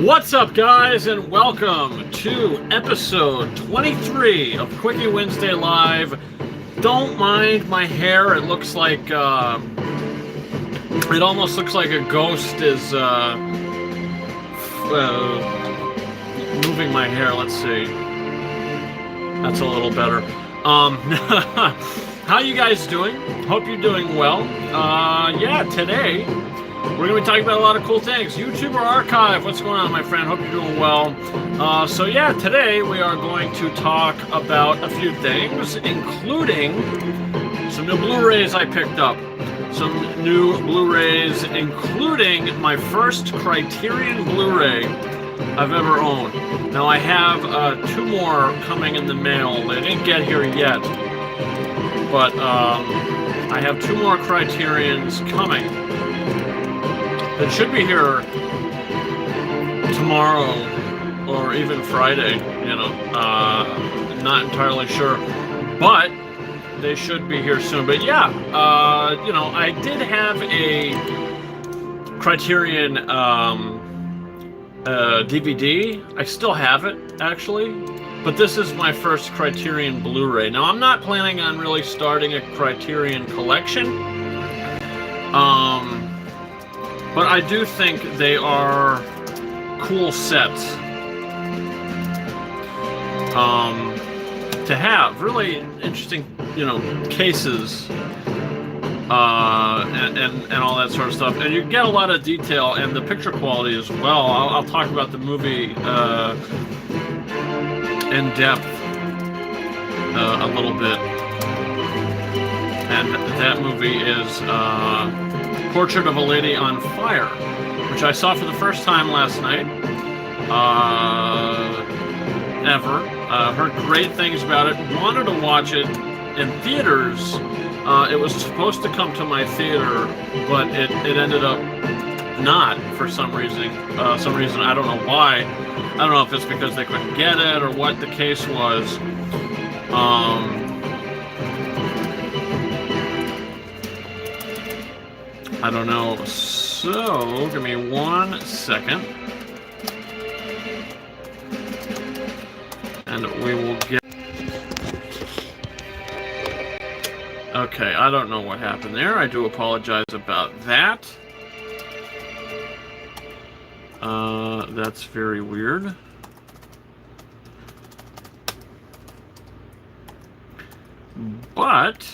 What's up, guys, and welcome to episode 23 of Quickie Wednesday Live. Don't mind my hair. It looks like, it almost looks like a ghost is moving my hair. Let's see. That's a little better. How you guys doing? Hope you're doing well. Yeah, today we're going to be talking about a lot of cool things. YouTuber Archive, what's going on, my friend? Hope you're doing well. So yeah, today we are going to talk about a few things, including some new Blu-rays I picked up. Some new Blu-rays, including my first Criterion Blu-ray I've ever owned. Now I have 2 more coming in the mail. They didn't get here yet, but I have 2 more Criterions coming. It should be here tomorrow or even Friday, you know, not entirely sure, but they should be here soon. But yeah, you know, I did have a Criterion DVD. I still have it, actually, but this is my first Criterion Blu-ray. Now, I'm not planning on really starting a Criterion collection, but I do think they are cool sets to have. Really interesting, you know, cases and all that sort of stuff. And you get a lot of detail and the picture quality as well. I'll talk about the movie in depth a little bit. And that movie is Portrait of a Lady on Fire, which I saw for the first time last night. Ever. Heard great things about it. Wanted to watch it in theaters. It was supposed to come to my theater, but it ended up not for some reason. I don't know why. I don't know if it's because they couldn't get it or what the case was. I don't know. So, give me 1 second. And we will get... Okay, I don't know what happened there. I do apologize about that. That's very weird. But,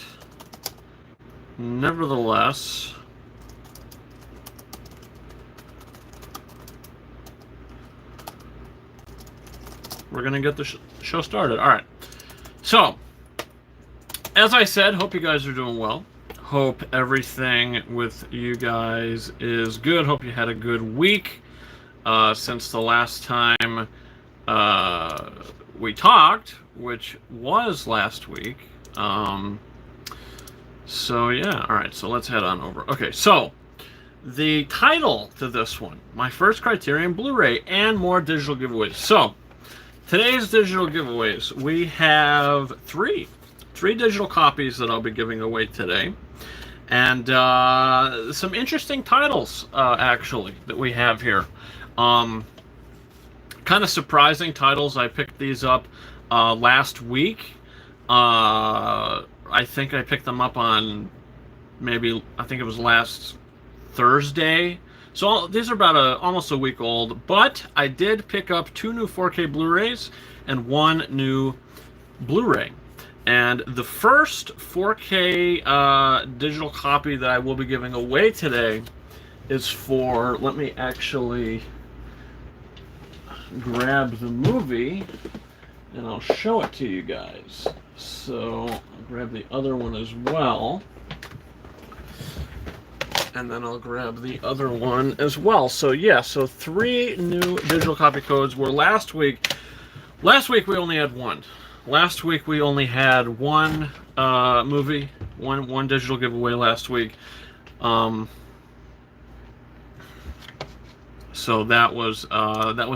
nevertheless... we're going to get the show started. All right. So, as I said, hope you guys are doing well. Hope everything with you guys is good. Hope you had a good week since the last time we talked, which was last week. So, yeah. All right. So, let's head on over. Okay. So, the title to this one, my first Criterion Blu-ray and more digital giveaways. So, today's digital giveaways, we have three digital copies that I'll be giving away today, and some interesting titles actually that we have here. Kind of surprising titles. I picked these up last week. I think I picked them up on I think it was last Thursday. So these are about almost a week old, but I did pick up 2 new 4K Blu-rays and 1 new Blu-ray. And the first 4K digital copy that I will be giving away today is for, let me actually grab the movie and I'll show it to you guys. So I'll grab the other one as well. And then I'll grab the other one as well. So yeah, so 3 new digital copy codes were last week. Last week we only had 1. Last week we only had 1 movie, one digital giveaway last week. So that was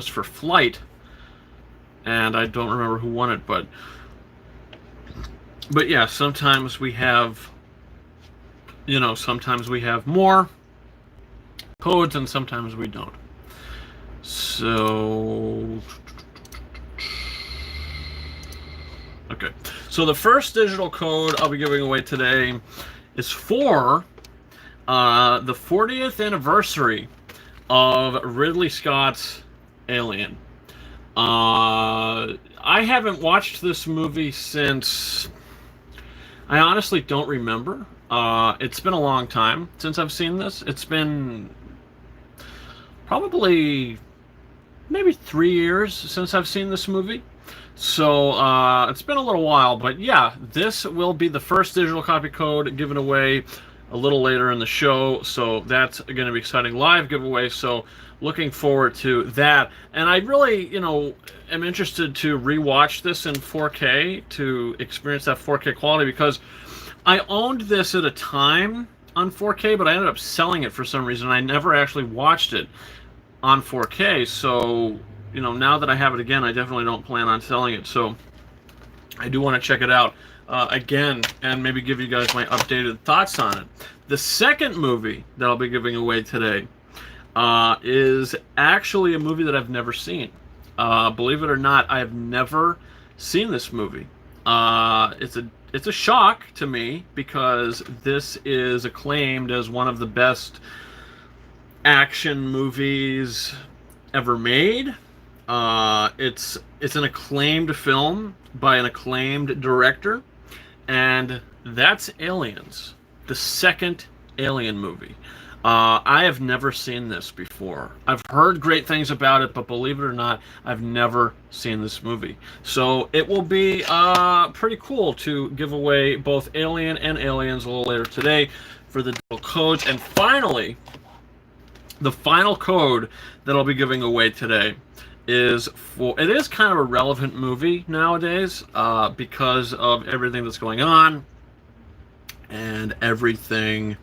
for Flight, and I don't remember who won it, but yeah, sometimes we have, you know, sometimes we have more codes and sometimes we don't. So, okay. So the first digital code I'll be giving away today is for the 40th anniversary of Ridley Scott's Alien. I haven't watched this movie since... I honestly don't remember. It's been a long time since I've seen this. It's been probably maybe 3 years since I've seen this movie. So it's been a little while, but yeah, this will be the first digital copy code given away a little later in the show, so that's going to be exciting live giveaway, so looking forward to that. And I really, am interested to rewatch this in 4K to experience that 4K quality, because I owned this at a time on 4K, but I ended up selling it for some reason. I never actually watched it on 4K, so now that I have it again, I definitely don't plan on selling it, so I do want to check it out again and maybe give you guys my updated thoughts on it. The second movie that I'll be giving away today is actually a movie that I've never seen. Believe it or not, I have never seen this movie. It's a shock to me, because this is acclaimed as one of the best action movies ever made. It's an acclaimed film by an acclaimed director, and that's Aliens, the second Alien movie. I have never seen this before. I've heard great things about it, but believe it or not, I've never seen this movie. So it will be pretty cool to give away both Alien and Aliens a little later today for the digital codes. And finally, the final code that I'll be giving away today is for... It is kind of a relevant movie nowadays because of everything that's going on and everything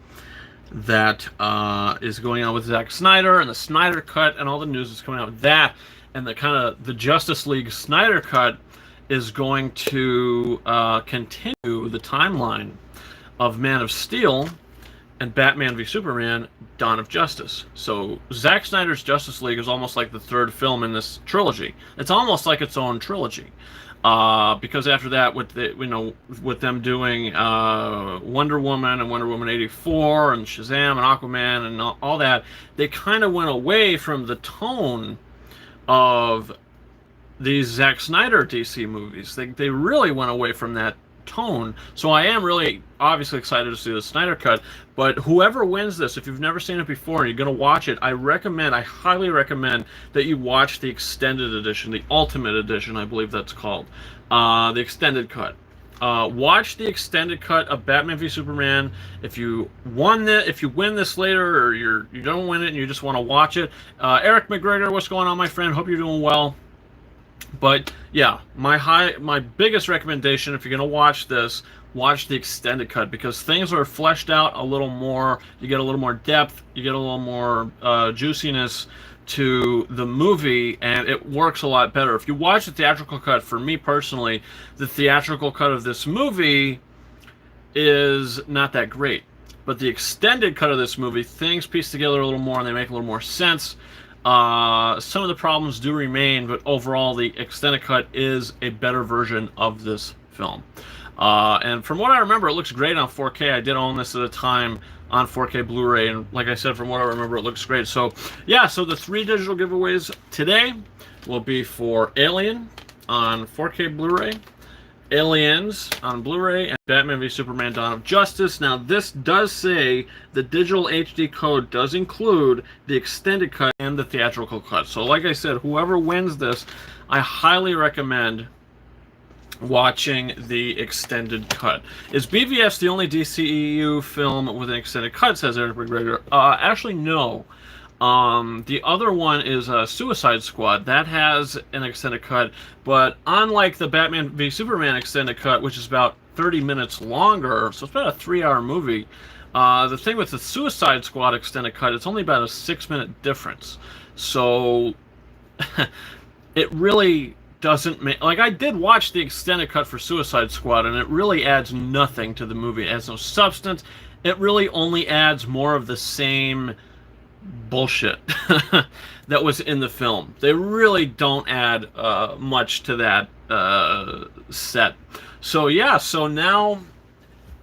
that is going on with Zack Snyder and the Snyder Cut and all the news that's coming out with that, and the Justice League Snyder Cut is going to continue the timeline of Man of Steel and Batman v Superman: Dawn of Justice. So Zack Snyder's Justice League is almost like the third film in this trilogy. It's almost like its own trilogy. Because after that, with them doing Wonder Woman and Wonder Woman 84 and Shazam and Aquaman and all that, they kind of went away from the tone of these Zack Snyder DC movies. They really went away from that tone. So I am really obviously excited to see the Snyder Cut. But whoever wins this, if you've never seen it before and you're going to watch it, I highly recommend that you watch the extended edition, the Ultimate Edition, I believe that's called, the extended cut. Watch the extended cut of Batman v Superman. If you win this later, or you don't win it and you just want to watch it, Eric McGregor, what's going on, my friend? Hope you're doing well. But yeah, my biggest recommendation, if you're going to watch this, watch the extended cut, because things are fleshed out a little more. You get a little more depth, you get a little more juiciness to the movie, and it works a lot better. If you watch the theatrical cut, for me personally, the theatrical cut of this movie is not that great. But the extended cut of this movie, things piece together a little more and they make a little more sense. Some of the problems do remain, but overall the extended cut is a better version of this film. And from what I remember, it looks great on 4K. I did own this at a time on 4K Blu-ray, and like I said, from what I remember, it looks great. So yeah, so the 3 digital giveaways today will be for Alien on 4K Blu-ray, Aliens on Blu-ray, and Batman v Superman: Dawn of Justice. Now, this does say the digital HD code does include the extended cut and the theatrical cut. So like I said, whoever wins this, I highly recommend watching the extended cut. Is BVS the only DCEU film with an extended cut, says Eric McGregor? Actually, no. The other one is Suicide Squad. That has an extended cut, but unlike the Batman v Superman extended cut, which is about 30 minutes longer, so it's about a 3-hour movie, the thing with the Suicide Squad extended cut, it's only about a 6-minute difference. So it really doesn't make... Like, I did watch the extended cut for Suicide Squad, and it really adds nothing to the movie. It has no substance. It really only adds more of the same bullshit that was in the film. They really don't add much to that set. So yeah, so now,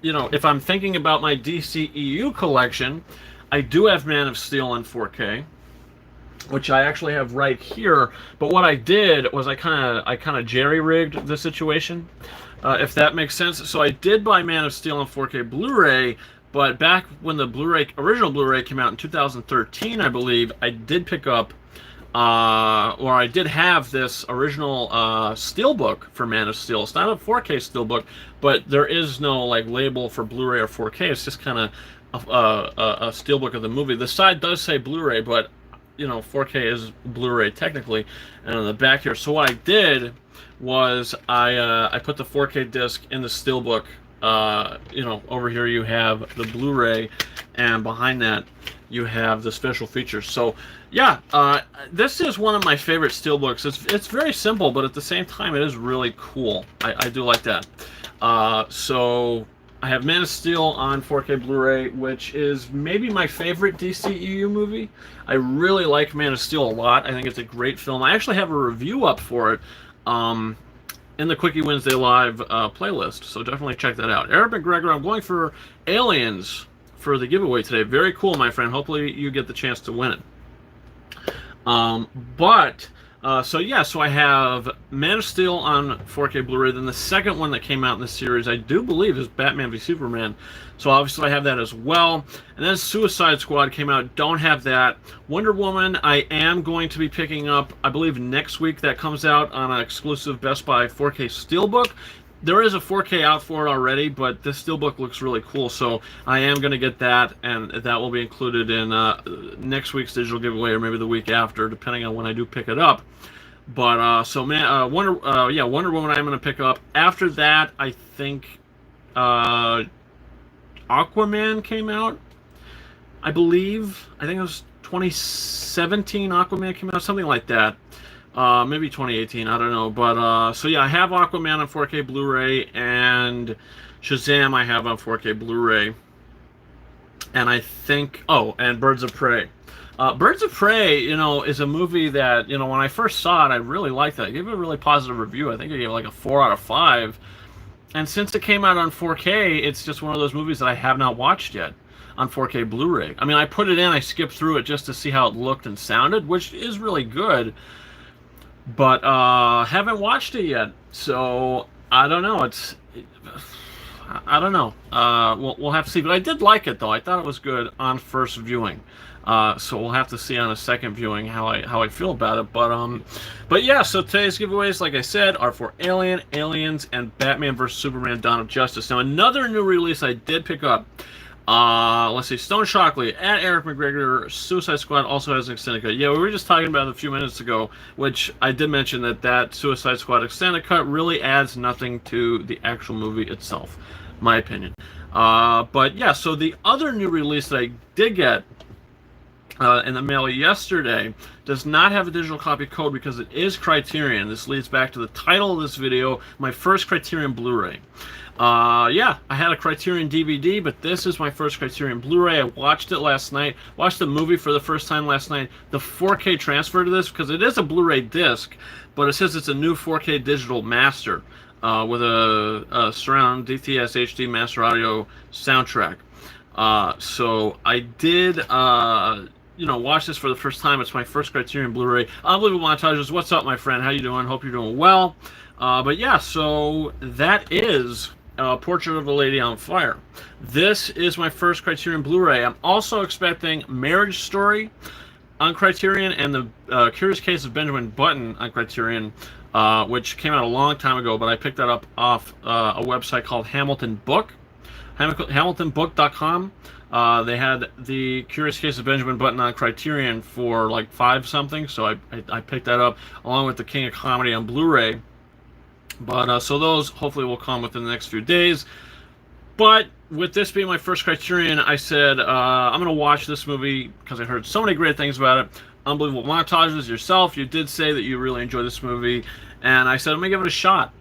you know, if I'm thinking about my DCEU collection, I do have Man of Steel on 4K, which I actually have right here. But what I did was I kind of jerry-rigged the situation, if that makes sense. So I did buy Man of Steel on 4K Blu-ray, but back when the original Blu-ray came out in 2013, I believe, I did pick up, or I did have this original steelbook for Man of Steel. It's not a 4K steelbook, but there is no like label for Blu-ray or 4K. It's just kind of a steelbook of the movie. The side does say Blu-ray, but you know, 4K is Blu-ray technically, and on the back here. So what I did was I put the 4K disc in the steelbook. You know, over here you have the Blu-ray, and behind that you have the special features. So yeah, this is one of my favorite steelbooks. It's very simple, but at the same time it is really cool. I do like that. So I have Man of Steel on 4K Blu-ray, which is maybe my favorite DCEU movie. I really like Man of Steel a lot. I think it's a great film. I actually have a review up for it in the Quickie Wednesday Live playlist, so definitely check that out. Eric McGregor, I'm going for Aliens for the giveaway today. Very cool, my friend. Hopefully you get the chance to win it. So yeah, so I have Man of Steel on 4K Blu-ray. Then the second one that came out in the series, I do believe, is Batman v Superman. So obviously I have that as well. And then Suicide Squad came out. Don't have that. Wonder Woman, I am going to be picking up, I believe, next week. That comes out on an exclusive Best Buy 4K Steelbook. There is a 4K out for it already, but this steelbook looks really cool, so I am going to get that, and that will be included in next week's digital giveaway, or maybe the week after, depending on when I do pick it up. But so Wonder Woman I'm going to pick up. After that, I think Aquaman came out. I believe. I think it was 2017. Aquaman came out, something like that. Maybe 2018, I don't know. But so yeah, I have Aquaman on 4K Blu-ray, and Shazam I have on 4K Blu-ray. And I think, oh, and Birds of Prey. Birds of Prey, you know, is a movie that, you know, when I first saw it, I really liked it. I gave it a really positive review. I think I gave it like a 4 out of 5. And since it came out on 4K, it's just one of those movies that I have not watched yet on 4K Blu-ray. I mean, I put it in, I skipped through it just to see how it looked and sounded, which is really good. But haven't watched it yet, so I don't know. I don't know. We'll have to see. But I did like it, though. I thought it was good on first viewing. So we'll have to see on a second viewing how I feel about it. But yeah. So today's giveaways, like I said, are for Alien, Aliens, and Batman vs Superman: Dawn of Justice. Now another new release I did pick up. Let's see, Stone Shockley at Eric McGregor. Suicide Squad also has an extended cut. Yeah, we were just talking about it a few minutes ago, which I did mention that Suicide Squad extended cut really adds nothing to the actual movie itself, my opinion. But yeah, so the other new release that I did get in the mail yesterday does not have a digital copy code because it is Criterion. This leads back to the title of this video, my first Criterion Blu-ray. Yeah, I had a Criterion DVD, but this is my first Criterion Blu-ray. I watched it last night. Watched the movie for the first time last night. The 4K transfer to this, because it is a Blu-ray disc, but it says it's a new 4K digital master with a surround DTS HD master audio soundtrack. So I did, you know, watch this for the first time. It's my first Criterion Blu-ray. Unbelievable montages. What's up, my friend? How you doing? Hope you're doing well. But yeah, so that is Portrait of a Lady on Fire. This is my first Criterion Blu-ray. I'm also expecting Marriage Story on Criterion and the Curious Case of Benjamin Button on Criterion, which came out a long time ago, but I picked that up off a website called Hamilton Book, HamiltonBook.com. They had the Curious Case of Benjamin Button on Criterion for like $5 something, so I picked that up along with the King of Comedy on Blu-ray. But so those hopefully will come within the next few days. But with this being my first Criterion, I said I'm going to watch this movie because I heard so many great things about it. Unbelievable montages. Yourself, you did say that you really enjoyed this movie, and I said I'm going to give it a shot.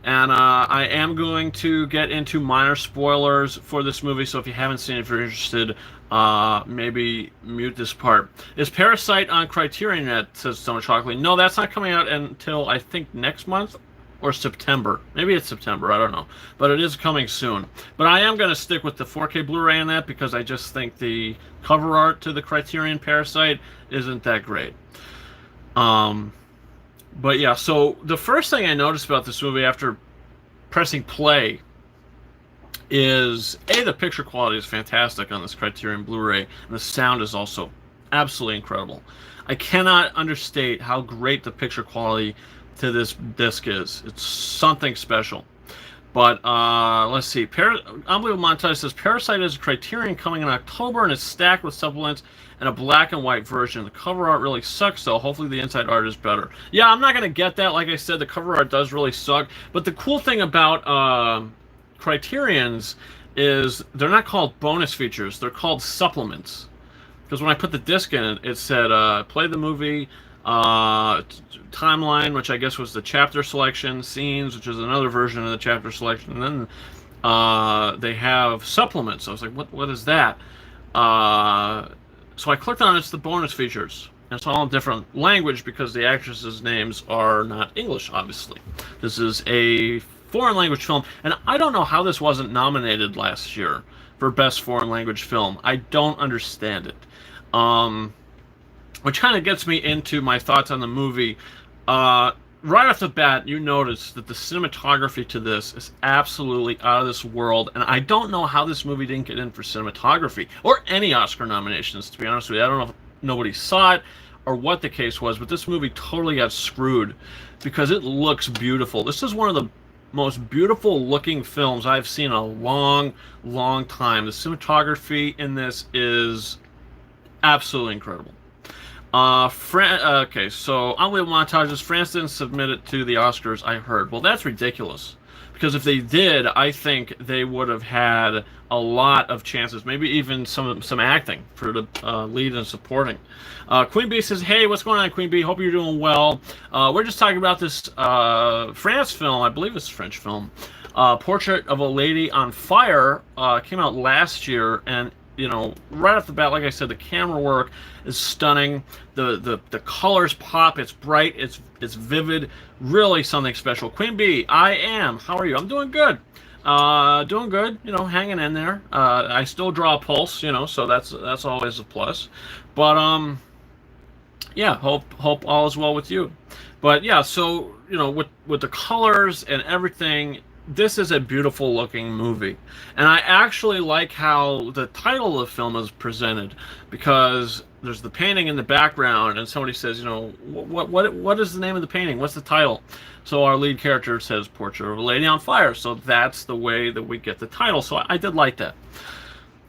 And I am going to get into minor spoilers for this movie, so if you haven't seen it, if you're interested, Maybe mute this part. Is Parasite on Criterion yet? Says Stone Chocolate. No, that's not coming out until I think next month or September. Maybe it's September. I don't know. But it is coming soon. But I am going to stick with the 4K Blu-ray on that because I just think the cover art to the Criterion Parasite isn't that great. But yeah, so the first thing I noticed about this movie after pressing play is the picture quality is fantastic on this Criterion Blu-ray, and the sound is also absolutely incredible. I cannot understate how great the picture quality to this disc is. It's something special. But let's see. Unbelievable Montage says Parasite is a Criterion coming in October, and it's stacked with supplements and a black and white version. The cover art really sucks, though. Hopefully the inside art is better. Yeah, I'm not going to get that. Like I said, the cover art does really suck. But the cool thing about Criterions is they're not called bonus features. They're called supplements. Because when I put the disc in, it said play the movie, timeline, which I guess was the chapter selection, scenes, which is another version of the chapter selection, and then they have supplements. I was like, what is that? So I clicked on it. It's the bonus features. And it's all in different language because the actresses' names are not English, obviously. This is a foreign language film, and I don't know how this wasn't nominated last year for Best Foreign Language Film. I don't understand it. Which kind of gets me into my thoughts on the movie. Right off the bat, you notice that the cinematography to this is absolutely out of this world, and I don't know how this movie didn't get in for cinematography, or any Oscar nominations, to be honest with you. I don't know if nobody saw it, or what the case was, but this movie totally got screwed, because it looks beautiful. This is one of the most beautiful looking films I've seen in a long, long time. The cinematography in this is absolutely incredible. Okay, so Unbelievable Montages. France didn't submit it to the Oscars, I heard. Well, that's ridiculous. Because if they did, I think they would have had a lot of chances. Maybe even some acting for the lead and supporting. Queen Bee says, hey, what's going on, Queen Bee? Hope you're doing well. We're just talking about this France film. I believe it's a French film. Portrait of a Lady on Fire came out last year, and you know, right off the bat, like I said, the camera work is stunning. The colors pop. It's bright. It's vivid. Really something special. Queen Bee, I am. How are you? I'm doing good. Doing good. You know, hanging in there. I still draw a pulse. You know, so that's always a plus. But yeah, hope all is well with you. But yeah, so you know, with the colors and everything, this is a beautiful looking movie, and I actually like how the title of the film is presented, because there's the painting in the background and somebody says, you know, what is the name of the painting, what's the title? So our lead character says Portrait of a Lady on Fire, so that's the way that we get the title. So I did like that.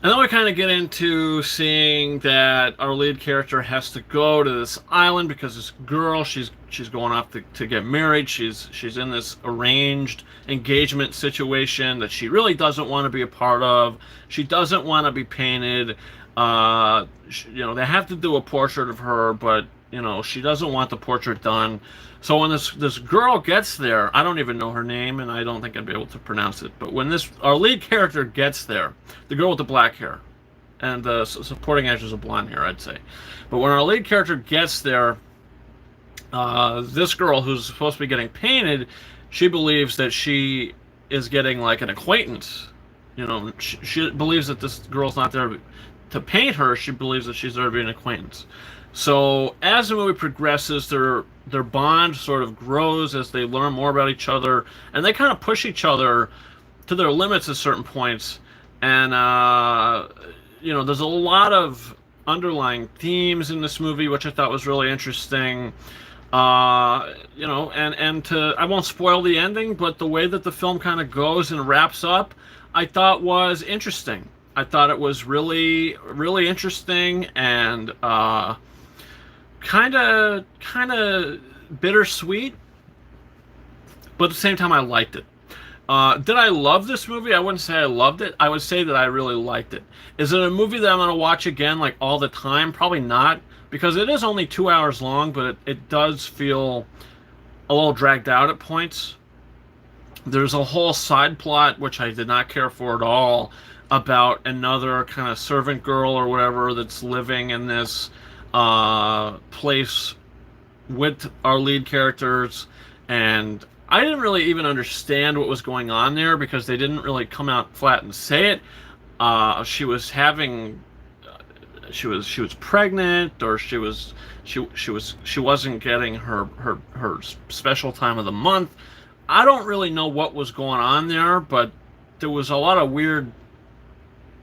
And then we kind of get into seeing that our lead character has to go to this island because this girl, she's going off to get married. She's in this arranged engagement situation that she really doesn't want to be a part of. She doesn't want to be painted. You know, they have to do a portrait of her, but you know, she doesn't want the portrait done. So when this girl gets there, I don't even know her name, and I don't think I'd be able to pronounce it. But when our lead character gets there, the girl with the black hair, and the supporting actress with blonde hair, I'd say. But when our lead character gets there, this girl who's supposed to be getting painted, she believes that she is getting like an acquaintance. You know, she believes that this girl's not there to paint her. She believes that she's there to be an acquaintance. So as the movie progresses, their bond sort of grows as they learn more about each other, and they kind of push each other to their limits at certain points. And you know, there's a lot of underlying themes in this movie, which I thought was really interesting. You know, and I won't spoil the ending, but the way that the film kind of goes and wraps up, I thought was interesting. I thought it was really, really interesting, and kind of bittersweet, but at the same time I liked it. Did I love this movie? I wouldn't say I loved it. I would say that I really liked it. Is it a movie that I'm going to watch again like all the time? Probably not, because it is only 2 hours long, but it does feel a little dragged out at points. There's a whole side plot which I did not care for at all. about another kind of servant girl or whatever that's living in this place with our lead characters, and I didn't really even understand what was going on there because they didn't really come out flat and say it. She was having, she was pregnant, or she wasn't getting her special time of the month. I don't really know what was going on there, but there was a lot of weird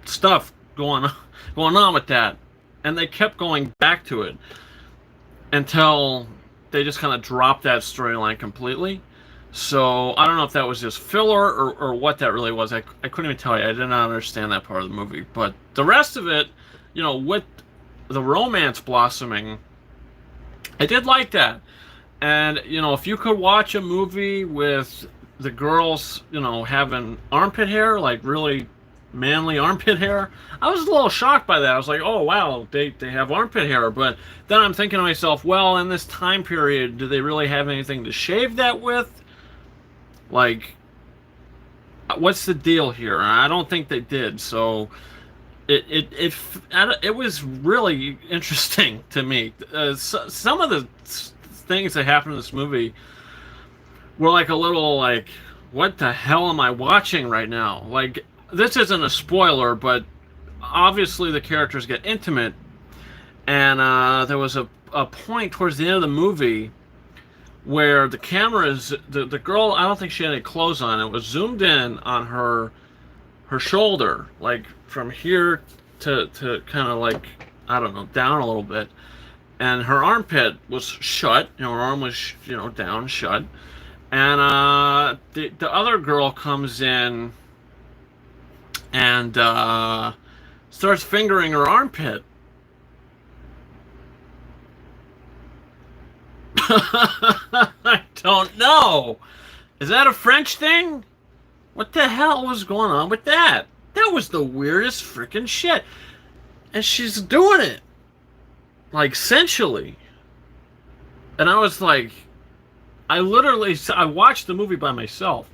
stuff going on with that, and they kept going back to it until they just kind of dropped that storyline completely. So I don't know if that was just filler or what that really was. I couldn't even tell you. I did not understand that part of the movie. But the rest of it, you know, with the romance blossoming, I did like that. And, you know, if you could watch a movie with the girls, you know, having armpit hair, like really manly armpit hair, I was a little shocked by that. I was like, oh, wow, they have armpit hair. But then I'm thinking to myself, well, in this time period, do they really have anything to shave that with? Like, what's the deal here? I don't think they did. So it was really interesting to me. Some of the things that happened in this movie were like a little like, what the hell am I watching right now? Like, this isn't a spoiler, but obviously the characters get intimate, and there was a point towards the end of the movie where the camera is, the girl, I don't think she had any clothes on. It was zoomed in on her shoulder, like from here to kind of like, I don't know, down a little bit. And her armpit was shut, you know, her arm was, you know, down, shut. And the other girl comes in and starts fingering her armpit. I don't know. Is that a French thing? What the hell was going on with that? That was the weirdest freaking shit. And she's doing it, like, sensually. And I was like, I watched the movie by myself.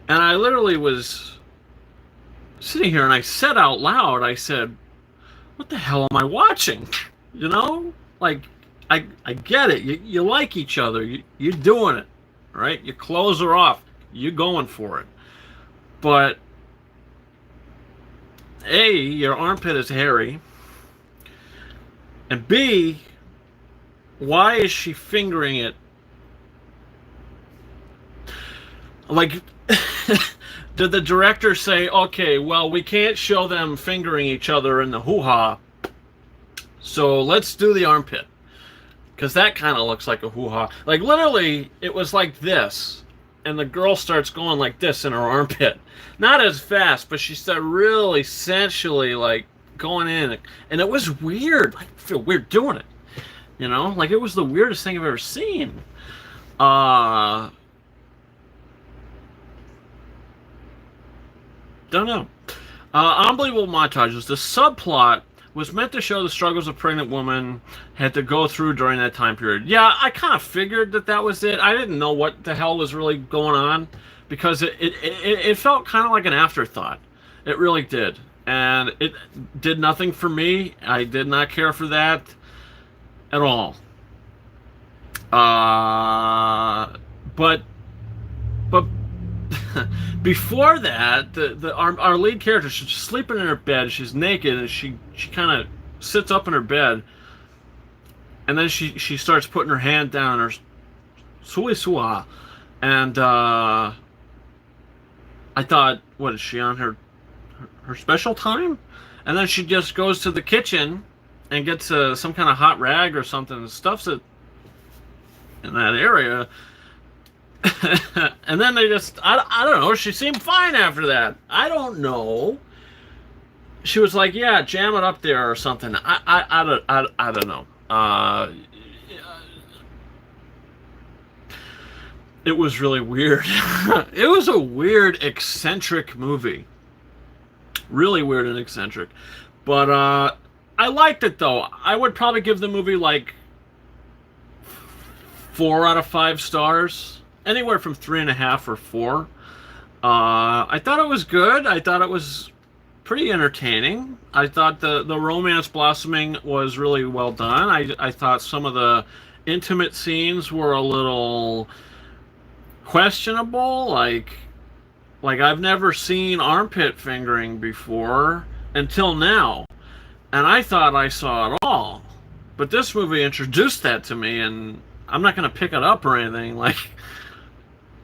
And I literally was sitting here and I said out loud, I said, what the hell am I watching? You know? Like, I get it. You like each other. You're doing it, right? Your clothes are off. You're going for it. But, A, your armpit is hairy. And B, why is she fingering it? Like, did the director say, okay, well, we can't show them fingering each other in the hoo-ha, so let's do the armpit? Because that kind of looks like a hoo-ha. Like, literally, it was like this. And the girl starts going like this in her armpit. Not as fast, but she started really sensually, like, going in. And it was weird. I feel weird doing it. You know? Like, it was the weirdest thing I've ever seen. Don't know. Unbelievable montages. The subplot was meant to show the struggles a pregnant woman had to go through during that time period. Yeah, I kind of figured that was it. I didn't know what the hell was really going on, because it felt kind of like an afterthought. It really did. And it did nothing for me. I did not care for that at all. But before that, our lead character, she's sleeping in her bed. She's naked, and she kind of sits up in her bed, and then she starts putting her hand down on her suisua, and I thought, what is she on her special time? And then she just goes to the kitchen and gets some kind of hot rag or something and stuffs it in that area. And then they just, I don't know, she seemed fine after that. I don't know. She was like, yeah, jam it up there or something. I don't know. It was really weird. It was a weird, eccentric movie. Really weird and eccentric. But I liked it, though. I would probably give the movie like 4 out of 5 stars. Anywhere from 3.5 or 4. I thought it was good. I thought it was pretty entertaining. I thought the romance blossoming was really well done. I thought some of the intimate scenes were a little questionable. Like I've never seen armpit fingering before until now, and I thought I saw it all. But this movie introduced that to me, and I'm not going to pick it up or anything. Like,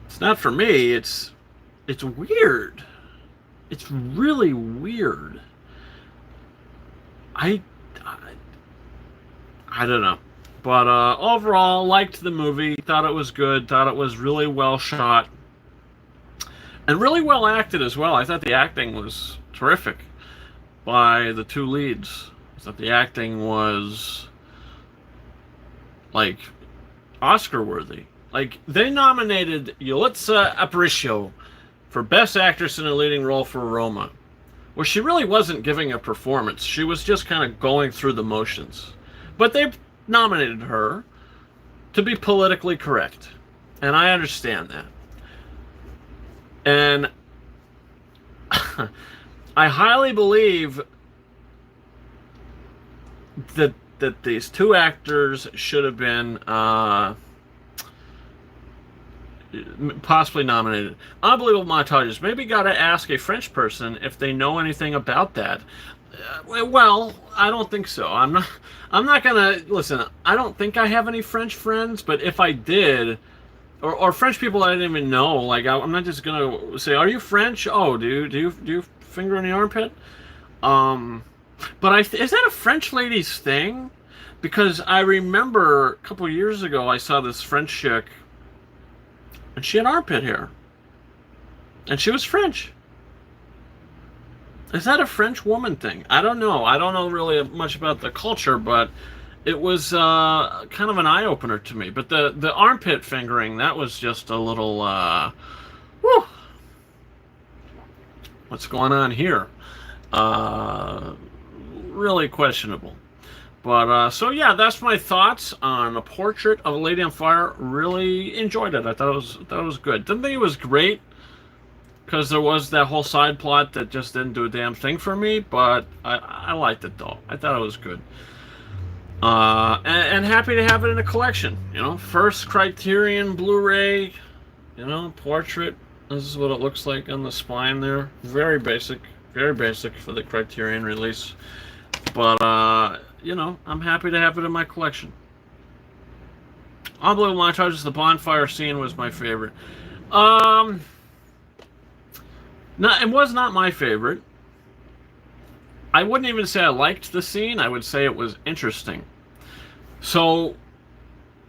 it's not for me. It's weird. It's really weird. I don't know. But overall, liked the movie. Thought it was good. Thought it was really well shot. And really well acted as well. I thought the acting was terrific by the two leads. I thought the acting was, like, Oscar-worthy. Like, they nominated Yulitza Aparicio for Best Actress in a Leading Role for Roma. Well, she really wasn't giving a performance. She was just kind of going through the motions. But they nominated her to be politically correct. And I understand that. And I highly believe that these two actors should have been possibly nominated. Unbelievable montages. Maybe got to ask a French person if they know anything about that. Well, I don't think so. I'm not gonna listen. I don't think I have any French friends, but if I did, or French people I didn't even know, like I'm not just gonna say, "Are you French?" Oh, do you finger in the armpit? But is that a French lady's thing? Because I remember a couple of years ago I saw this French chick, and she had armpit hair, and she was French. Is that a French woman thing? I don't know. I don't know really much about the culture, but it was kind of an eye-opener to me. But the armpit fingering, that was just a little, whew, what's going on here? Really questionable. But, so yeah, that's my thoughts on A Portrait of a Lady on Fire. Really enjoyed it. I thought it was good. Didn't think it was great, because there was that whole side plot that just didn't do a damn thing for me, but I liked it, though. I thought it was good. And happy to have it in a collection. You know, first Criterion Blu-ray, you know, portrait. This is what it looks like on the spine there. Very basic for the Criterion release. But, you know, I'm happy to have it in my collection. Unbelievable montages. The Bonfire Scene was my favorite. It was not my favorite. I wouldn't even say I liked the scene. I would say it was interesting. So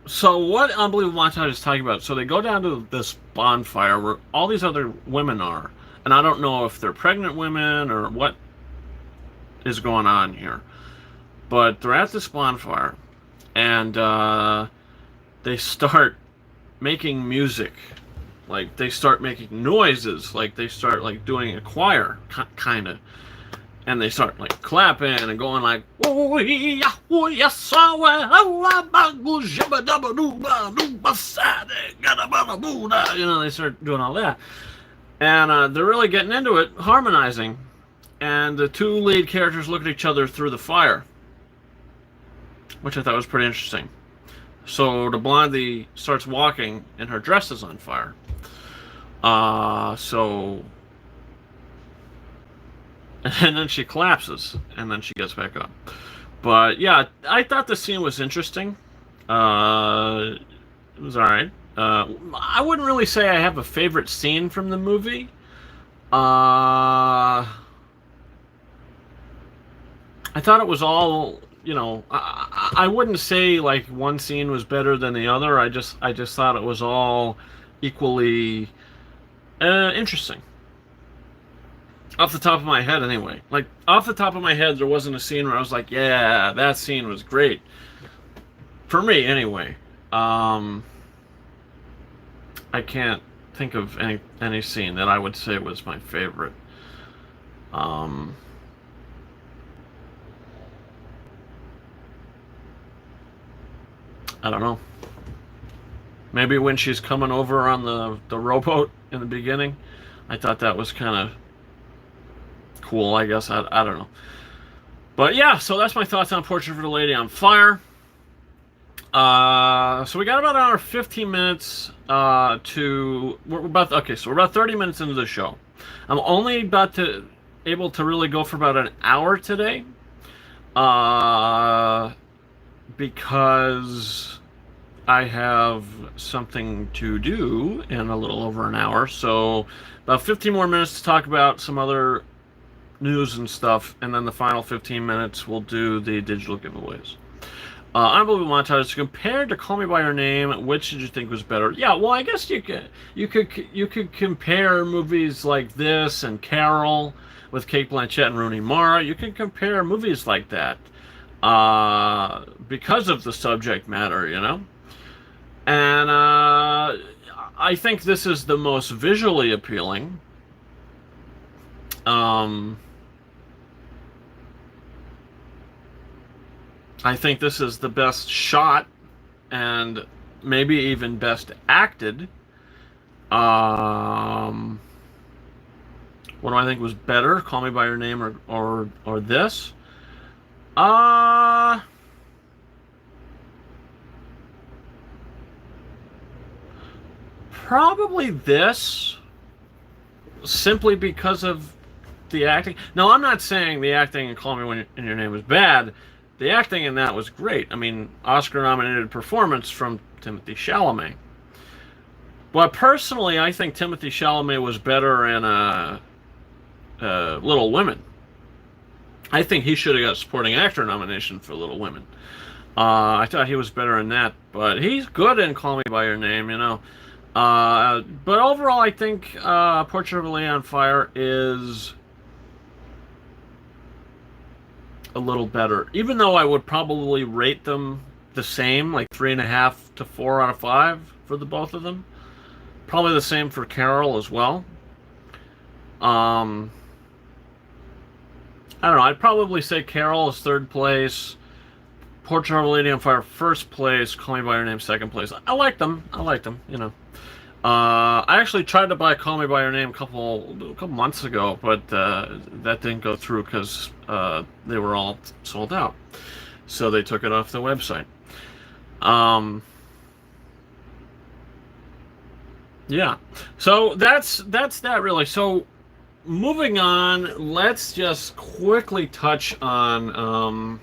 what Unbelievable Montage is talking about? So they go down to this bonfire where all these other women are, and I don't know if they're pregnant women or what is going on here, but they're at this bonfire, and they start making music. Like, they start making noises, like they start, like, doing a choir, kind of. And they start, like, clapping and going like, you know, they start doing all that. And they're really getting into it, harmonizing. And the two lead characters look at each other through the fire, which I thought was pretty interesting. So the blondie starts walking, and her dress is on fire. And then she collapses, and then she gets back up. But yeah, I thought the scene was interesting. It was alright. I wouldn't really say I have a favorite scene from the movie. I thought it was all, you know, I wouldn't say like one scene was better than the other. I just thought it was all equally interesting. Off the top of my head, anyway. Like, off the top of my head, there wasn't a scene where I was like, yeah, that scene was great. For me, anyway. I can't think of any scene that I would say was my favorite. I don't know. Maybe when she's coming over on the rowboat in the beginning. I thought that was kind of cool, I guess. I don't know. But yeah, so that's my thoughts on Portrait of a Lady on Fire. So we got about an hour 15 minutes we're about 30 minutes into the show. I'm only able to really go for about an hour today, because I have something to do in a little over an hour. So about 15 more minutes to talk about some other news and stuff, and then the final 15 minutes we'll do the digital giveaways. Unbelievable montage. Compared to Call Me by Your Name, which did you think was better? Yeah, well, I guess you could compare movies like this and Carol with Cate Blanchett and Rooney Mara. You can compare movies like that because of the subject matter, you know. And I think this is the most visually appealing. I think this is the best shot, and maybe even best acted. What do I think was better? Call Me by Your Name or this? Probably this, simply because of the acting. Now, I'm not saying the acting in Call Me When Your Name was bad. The acting in that was great. I mean, Oscar-nominated performance from Timothée Chalamet. But personally, I think Timothée Chalamet was better in Little Women. I think he should have got a supporting actor nomination for Little Women. I thought he was better in that, but he's good in Call Me by Your Name, you know. But overall, I think Portrait of a Lady on Fire is a little better, even though I would probably rate them the same, like 3.5 to 4 out of 5 for the both of them. Probably the same for Carol as well. I don't know. I'd probably say Carol is 3rd place, Portrait of a Lady on Fire 1st place, Call Me by Your Name 2nd place. I like them. You know. I actually tried to buy Call Me by Your Name a couple months ago, but that didn't go through because they were all sold out. So they took it off the website. Yeah. So that's that really. So moving on, let's just quickly touch on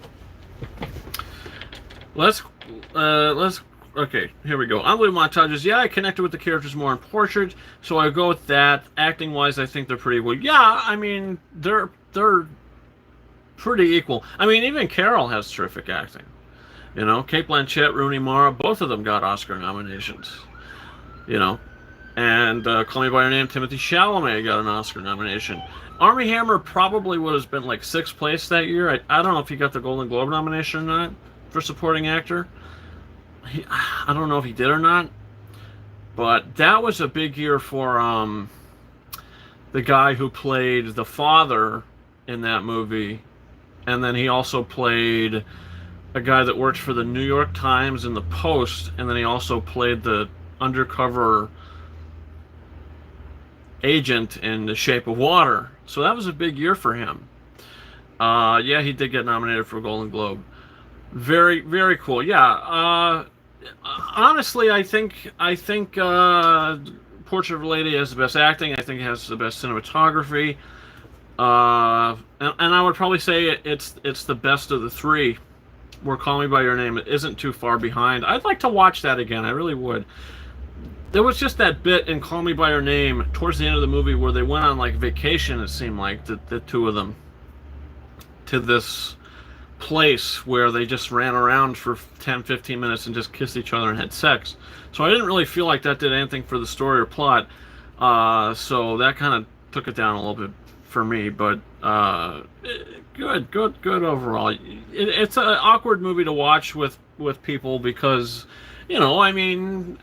okay, here we go. Unbelievable montages. Yeah, I connected with the characters more in Portrait, so I go with that. Acting-wise, I think they're pretty well. Yeah, I mean, they're pretty equal. I mean, even Carol has terrific acting. You know, Cate Blanchett, Rooney Mara, both of them got Oscar nominations. You know, and Call Me by Your Name, Timothée Chalamet got an Oscar nomination. Armie Hammer probably would have been like 6th place that year. I don't know if he got the Golden Globe nomination or not for supporting actor. I don't know if he did or not, but that was a big year for the guy who played the father in that movie, and then he also played a guy that worked for the New York Times and the Post, and then he also played the undercover agent in The Shape of Water. So that was a big year for him. Yeah, he did get nominated for a Golden Globe. Very, very cool. Yeah. Honestly, I think Portrait of a Lady has the best acting. I think it has the best cinematography. And I would probably say it's the best of the three, where Call Me by Your Name isn't too far behind. I'd like to watch that again. I really would. There was just that bit in Call Me by Your Name towards the end of the movie where they went on like vacation, it seemed like, the two of them, to this place where they just ran around for 10-15 minutes and just kissed each other and had sex. So I didn't really feel like that did anything for the story or plot. So that kind of took it down a little bit for me, but good overall. It's an awkward movie to watch with people because, you know, I mean,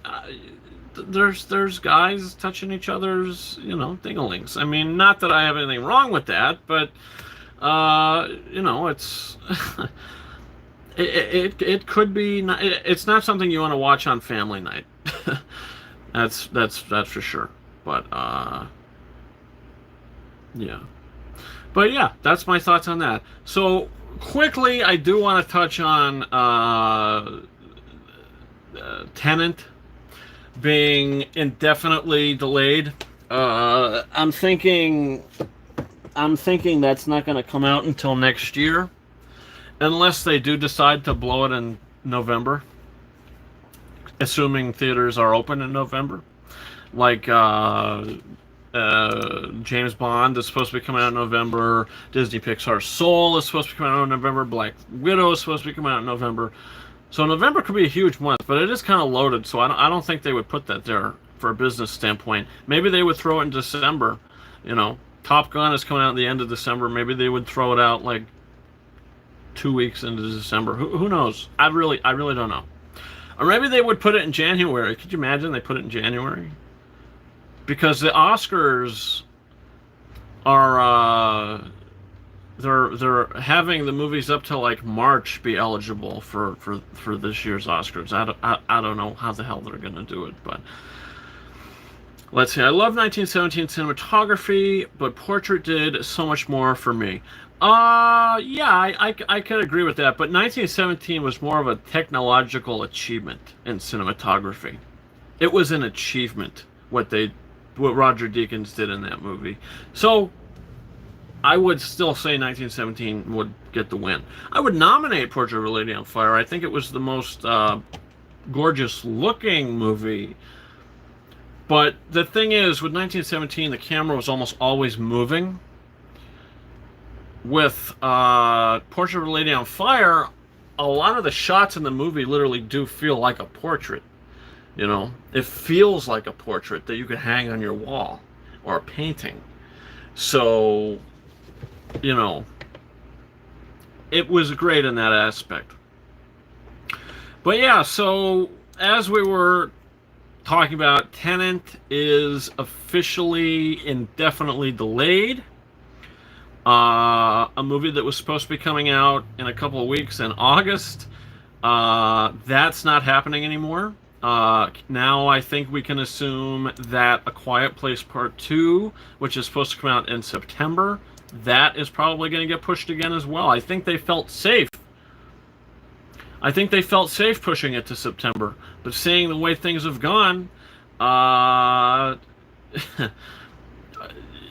there's guys touching each other's, you know, dinglings. I mean, not that I have anything wrong with that, but you know, it's it could be. It's not something you want to watch on family night. that's for sure. But yeah. But yeah, that's my thoughts on that. So quickly, I do want to touch on Tenet being indefinitely delayed. I'm thinking that's not going to come out until next year, unless they do decide to blow it in November, assuming theaters are open in November. Like James Bond is supposed to be coming out in November. Disney Pixar's Soul is supposed to be coming out in November. Black Widow is supposed to be coming out in November. So November could be a huge month, but it is kind of loaded, so I don't think they would put that there for a business standpoint. Maybe they would throw it in December. You know, Top Gun is coming out at the end of December. Maybe they would throw it out like 2 weeks into December. Who knows? I really don't know. Or maybe they would put it in January. Could you imagine they put it in January? Because the Oscars are they're having the movies up till like March be eligible for this year's Oscars. I don't know how the hell they're gonna do it, but let's see. I love 1917 cinematography, but Portrait did so much more for me. Yeah, I could agree with that, but 1917 was more of a technological achievement in cinematography. It was an achievement what Roger Deakins did in that movie. So I would still say 1917 would get the win. I would nominate Portrait of a Lady on Fire. I think it was the most gorgeous looking movie. But the thing is, with 1917, the camera was almost always moving. With Portrait of a Lady on Fire, a lot of the shots in the movie literally do feel like a portrait. You know, it feels like a portrait that you could hang on your wall or a painting. So, you know, it was great in that aspect. But yeah, so as we were talking about, Tenet is officially indefinitely delayed. A movie that was supposed to be coming out in a couple of weeks in August. That's not happening anymore. Now I think we can assume that A Quiet Place Part 2, which is supposed to come out in September, that is probably going to get pushed again as well. I think they felt safe. I think they felt safe pushing it to September. But seeing the way things have gone,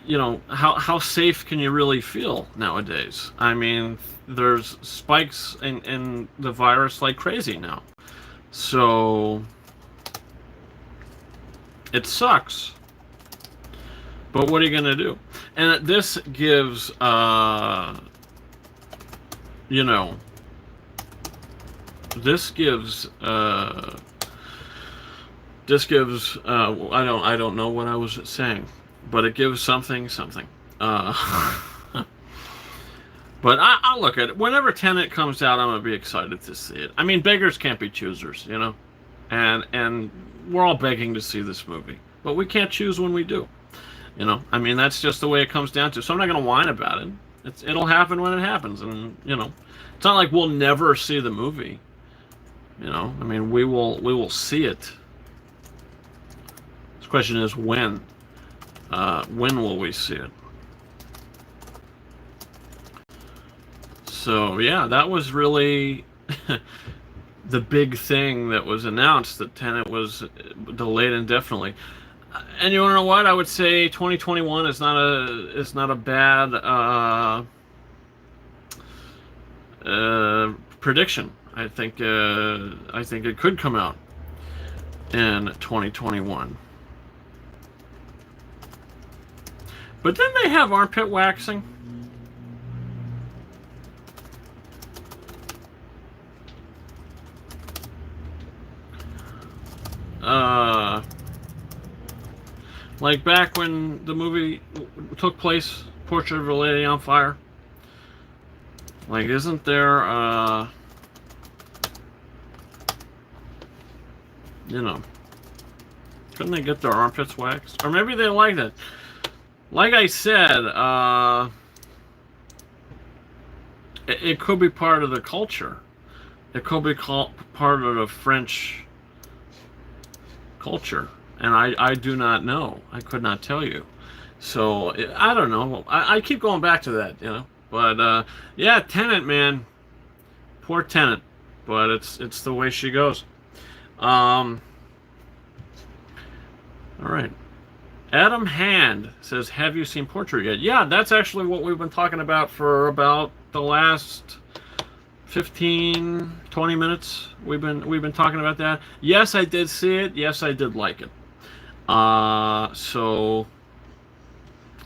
you know, how safe can you really feel nowadays? I mean, there's spikes in the virus like crazy now. So it sucks. But what are you going to do? And this gives, you know, this gives, I don't know what I was saying, but it gives something. But I'll look at it. Whenever Tenet comes out, I'm going to be excited to see it. I mean, beggars can't be choosers, you know? And we're all begging to see this movie. But we can't choose when we do. You know? I mean, that's just the way it comes down to. So I'm not going to whine about it. It'll happen when it happens. And, you know, it's not like we'll never see the movie. You know? I mean, we will see it. The question is when. When will we see it? So yeah, that was really the big thing that was announced, that Tenet was delayed indefinitely. And you want to know what? I would say 2021 is not a bad prediction. I think it could come out in 2021. But then they have armpit waxing. Like back when the movie took place, Portrait of a Lady on Fire. Like, isn't there, you know, couldn't they get their armpits waxed? Or maybe they like that. Like I said, it could be part of the culture. It could be part of the French culture. And I do not know. I could not tell you. So I don't know. I keep going back to that, you know. But yeah, Tenet, man, poor Tenet. But it's the way she goes. Um, all right. Adam Hand says, "Have you seen Portrait yet?" Yeah, that's actually what we've been talking about for about the last 15, 20 minutes. We've been talking about that. Yes, I did see it. Yes, I did like it. So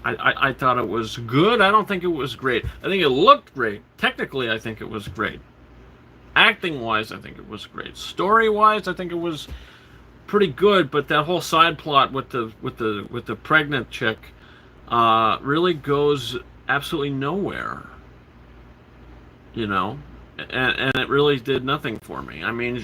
I thought it was good. I don't think it was great. I think it looked great. Technically, I think it was great. Acting wise, I think it was great. Story wise, I think it was pretty good. But that whole side plot with the pregnant chick really goes absolutely nowhere. You know, and it really did nothing for me. I mean,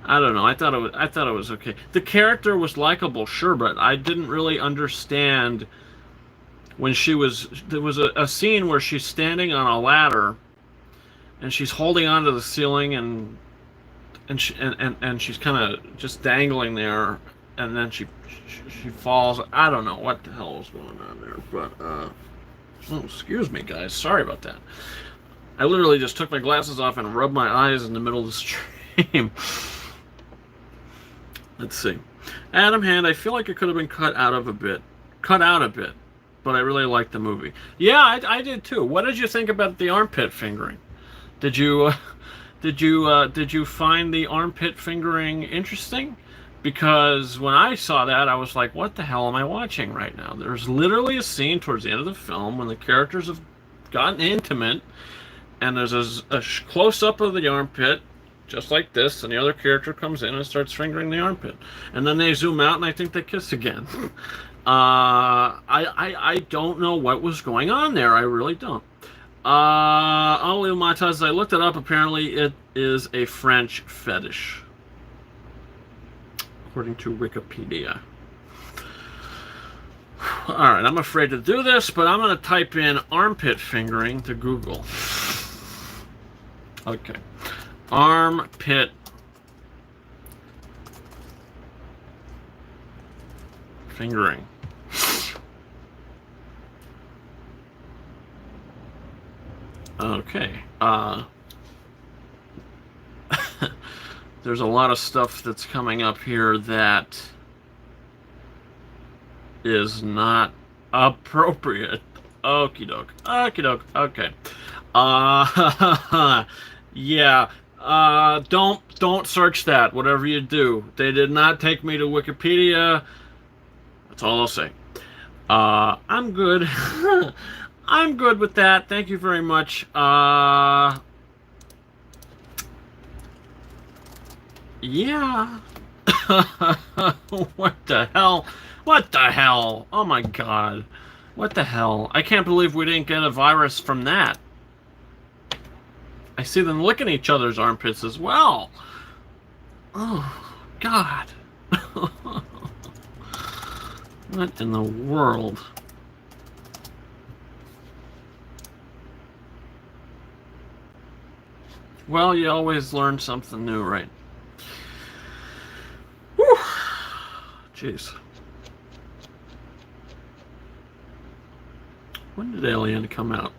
I don't know. I thought it was okay. The character was likable, sure, but I didn't really understand when there was a scene where she's standing on a ladder and she's holding onto the ceiling and she's kind of just dangling there, and then she falls. I don't know what the hell was going on there, but oh, excuse me, guys. Sorry about that. I literally just took my glasses off and rubbed my eyes in the middle of the stream. Let's see. Adam Hand, I feel like it could have been cut out a bit, but I really liked the movie. Yeah, I did too. What did you think about the armpit fingering? Did you did you find the armpit fingering interesting? Because when I saw that, I was like, what the hell am I watching right now? There's literally a scene towards the end of the film when the characters have gotten intimate, and there's a close-up of the armpit, just like this, and the other character comes in and starts fingering the armpit. And then they zoom out, and I think they kiss again. I don't know what was going on there. I really don't. Oli Mataz, I looked it up. Apparently, it is a French fetish, according to Wikipedia. All right, I'm afraid to do this, but I'm going to type in armpit fingering to Google. Okay. Armpit fingering. Okay. There's a lot of stuff that's coming up here that is not appropriate. Okie doke. Okie doke. Okay. Yeah. Don't search that. Whatever you do, they did not take me to Wikipedia. That's all I'll say. I'm good. I'm good with that. Thank you very much. Yeah. What the hell? What the hell? Oh my god. What the hell? I can't believe we didn't get a virus from that. I see them licking each other's armpits as well. Oh, God. What in the world? Well, you always learn something new, right? Whew. Jeez. When did Alien come out?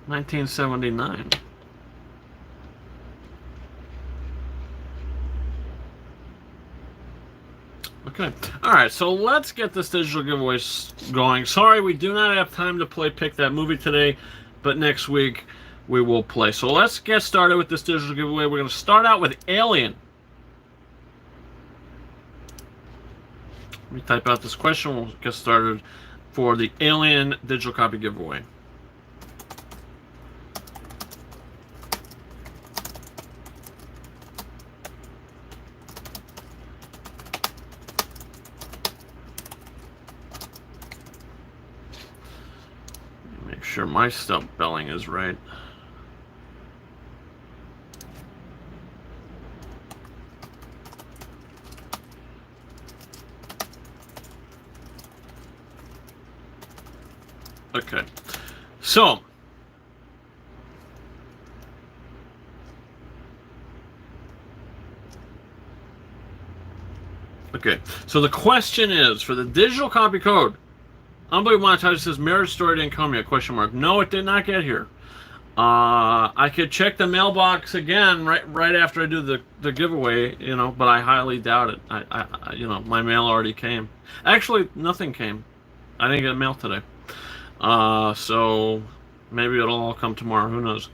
1979. Okay. Alright, so let's get this digital giveaway going. Sorry, we do not have time to pick that movie today, but next week we will play. So let's get started with this digital giveaway. We're going to start out with Alien. Let me type out this question. We'll get started for the Alien digital copy giveaway. Make sure my spelling is right. Okay, so Okay, so the question is, for the digital copy code, Unbelievable Montage says Marriage Story didn't come yet, question mark. No, it did not get here. I could check the mailbox again right after I do the giveaway, but I highly doubt it. My mail already came. Actually, nothing came. I didn't get mail today. So maybe it'll all come tomorrow. Who knows?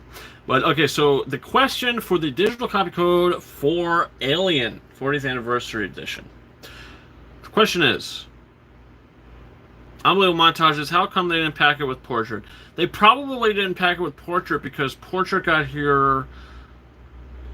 But okay, so the question for the digital copy code for Alien 40th Anniversary Edition. The question is, Unbelievable Montages, how come they didn't pack it with Portrait? They probably didn't pack it with Portrait because Portrait got here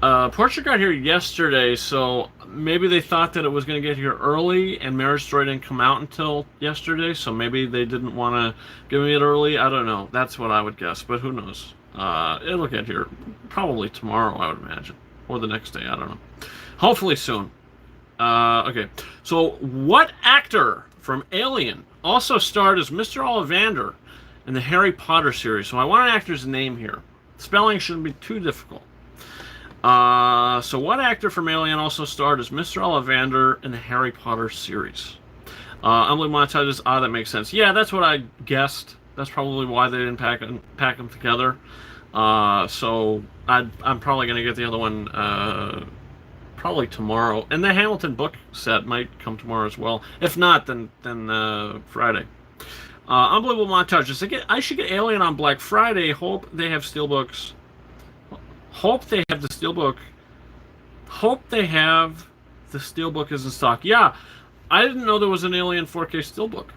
yesterday, so maybe they thought that it was going to get here early, and Marriage Story didn't come out until yesterday, so maybe they didn't want to give me it early. I don't know. That's what I would guess, but who knows? It'll get here probably tomorrow, I would imagine, or the next day. I don't know. Hopefully soon. Okay, so what actor from Alien also starred as Mr. Ollivander in the Harry Potter series? So I want an actor's name here. Spelling shouldn't be too difficult. So what actor from Alien also starred as Mr. Ollivander in the Harry Potter series? Unbelievable Montages, that makes sense. Yeah, that's what I guessed. That's probably why they didn't pack them together. So I'm probably going to get the other one probably tomorrow. And the Hamilton book set might come tomorrow as well. If not, then Friday. Unbelievable Montages. I should get Alien on Black Friday. Hope they have steelbooks. Hope they have the steelbook. Hope they have the steelbook is in stock. Yeah, I didn't know there was an Alien 4K steelbook.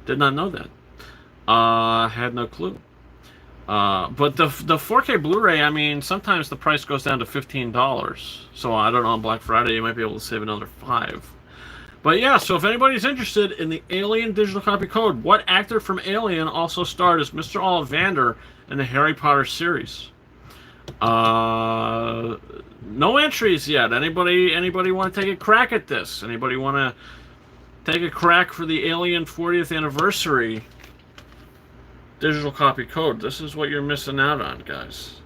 Did not know that. Had no clue. But the 4K Blu-ray, I mean, sometimes the price goes down to $15. So I don't know, on Black Friday you might be able to save another $5. But yeah, so if anybody's interested in the Alien digital copy code, what actor from Alien also starred as Mr. Ollivander in the Harry Potter series? No entries yet. Anybody want to take a crack at this? Anybody want to take a crack for the Alien 40th Anniversary digital copy code? This is what you're missing out on, guys.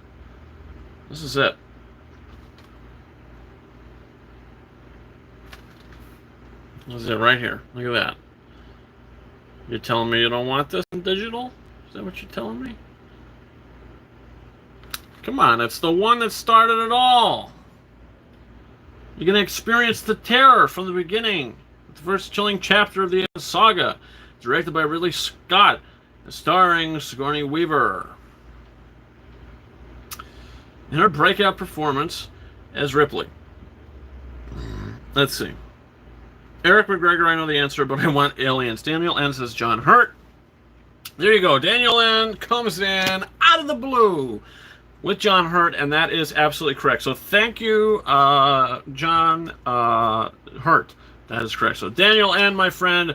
This is it. This is it right here. Look at that. You're telling me you don't want this in digital? Is that what you're telling me? Come on, it's the one that started it all. You're going to experience the terror from the beginning. The first chilling chapter of the saga, directed by Ridley Scott, and starring Sigourney Weaver in her breakout performance as Ripley. Let's see. Eric McGregor, I know the answer, but I want Aliens. Daniel N says John Hurt. There you go. Daniel N comes in out of the blue with John Hurt, and that is absolutely correct. So thank you, John Hurt. That is correct. So Daniel N, my friend,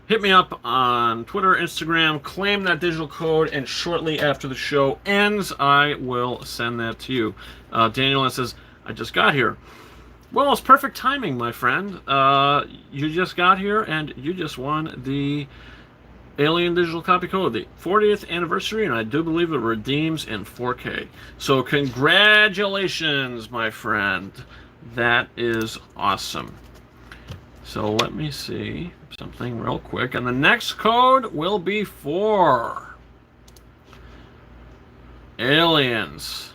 hit me up on Twitter, Instagram, claim that digital code, and shortly after the show ends, I will send that to you. Daniel N says, I just got here. Well, it's perfect timing, my friend. You just got here, and you just won the Alien digital copy code, the 40th anniversary, and I do believe it redeems in 4K. So congratulations, my friend. That is awesome. So let me see something real quick. And the next code will be for Aliens.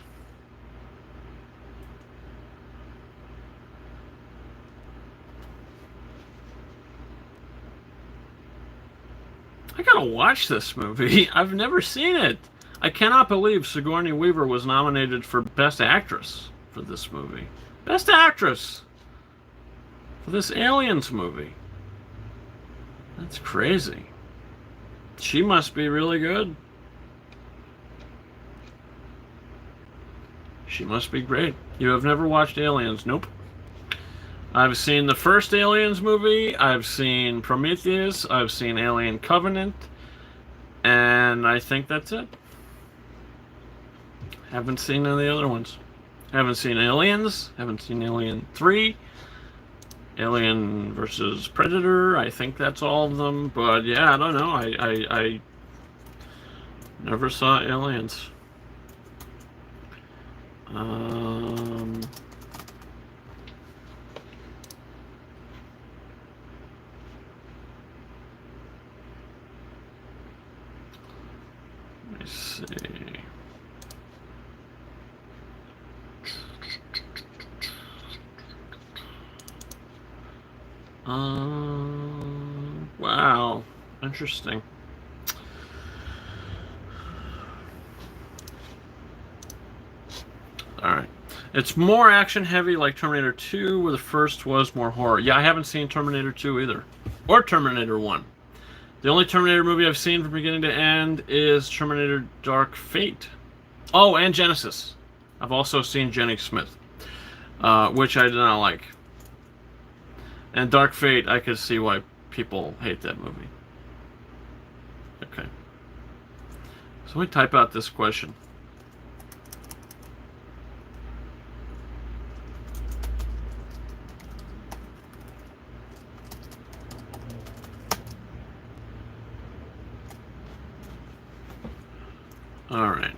I gotta watch this movie. I've never seen it. I cannot believe Sigourney Weaver was nominated for Best Actress for this movie. Best Actress for this Aliens movie. That's crazy. She must be really good. She must be great. You have never watched Aliens? Nope. I've seen the first Aliens movie, I've seen Prometheus, I've seen Alien Covenant, and I think that's it. Haven't seen any of the other ones. Haven't seen Aliens, haven't seen Alien 3, Alien versus Predator, I think that's all of them, but yeah, I don't know, I never saw Aliens. see. Wow. Interesting. Alright. It's more action heavy like Terminator 2, where the first was more horror. Yeah, I haven't seen Terminator 2 either. Or Terminator 1. The only Terminator movie I've seen from beginning to end is Terminator Dark Fate. Oh, and Genesis. I've also seen Jenny Smith, which I did not like. And Dark Fate, I could see why people hate that movie. Okay. So let me type out this question. All right.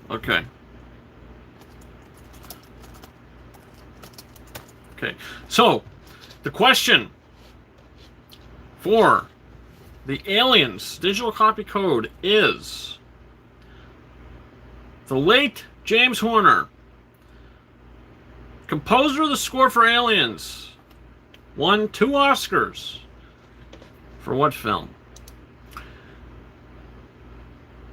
Okay. Okay. So, the question for the Aliens digital copy code is the late James Horner, composer of the score for Aliens, won 2 Oscars. For what film?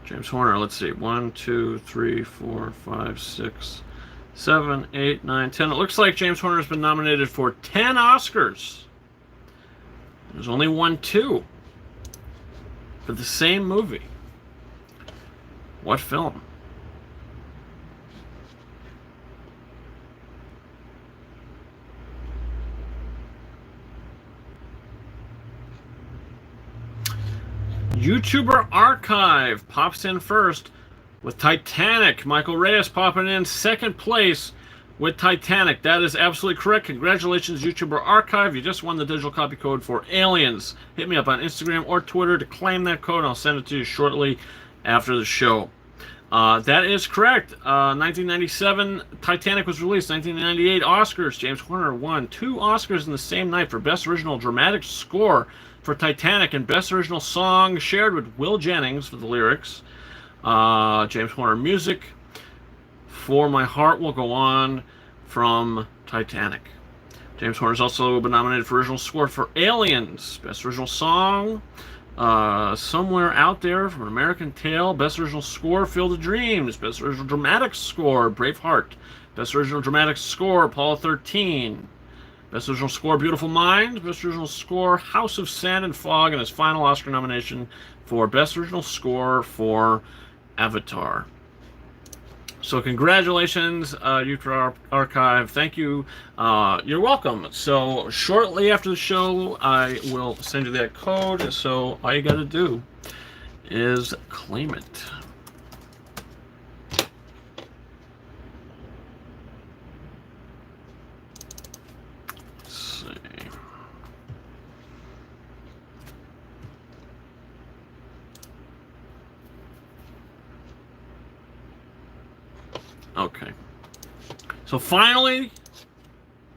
James Horner, let's see. 1, 2, 3, 4, 5, 6, 7, 8, 9, 10. It looks like James Horner has been nominated for 10 Oscars. There's only won 2 for the same movie. What film? YouTuber Archive pops in first with Titanic. Michael Reyes popping in second place with Titanic. That is absolutely correct. Congratulations, YouTuber Archive. You just won the digital copy code for Aliens. Hit me up on Instagram or Twitter to claim that code. I'll send it to you shortly after the show. That is correct. 1997, Titanic was released. 1998, Oscars. James Horner won 2 Oscars in the same night for Best Original Dramatic Score for Titanic and Best Original Song, shared with Will Jennings for the lyrics. James Horner music for My Heart Will Go On from Titanic. James Horner's also been nominated for original score for Aliens, Best Original Song, Somewhere Out There from An American Tale, Best Original Score, Field of Dreams, Best Original Dramatic Score, Braveheart, Best Original Dramatic Score, Apollo 13, Best Original Score, Beautiful Mind, Best Original Score, House of Sand and Fog, and his final Oscar nomination for Best Original Score for Avatar. So congratulations, YouTube Archive. Thank you. You're welcome. So shortly after the show, I will send you that code. So all you got to do is claim it. Let's see. Okay. So finally,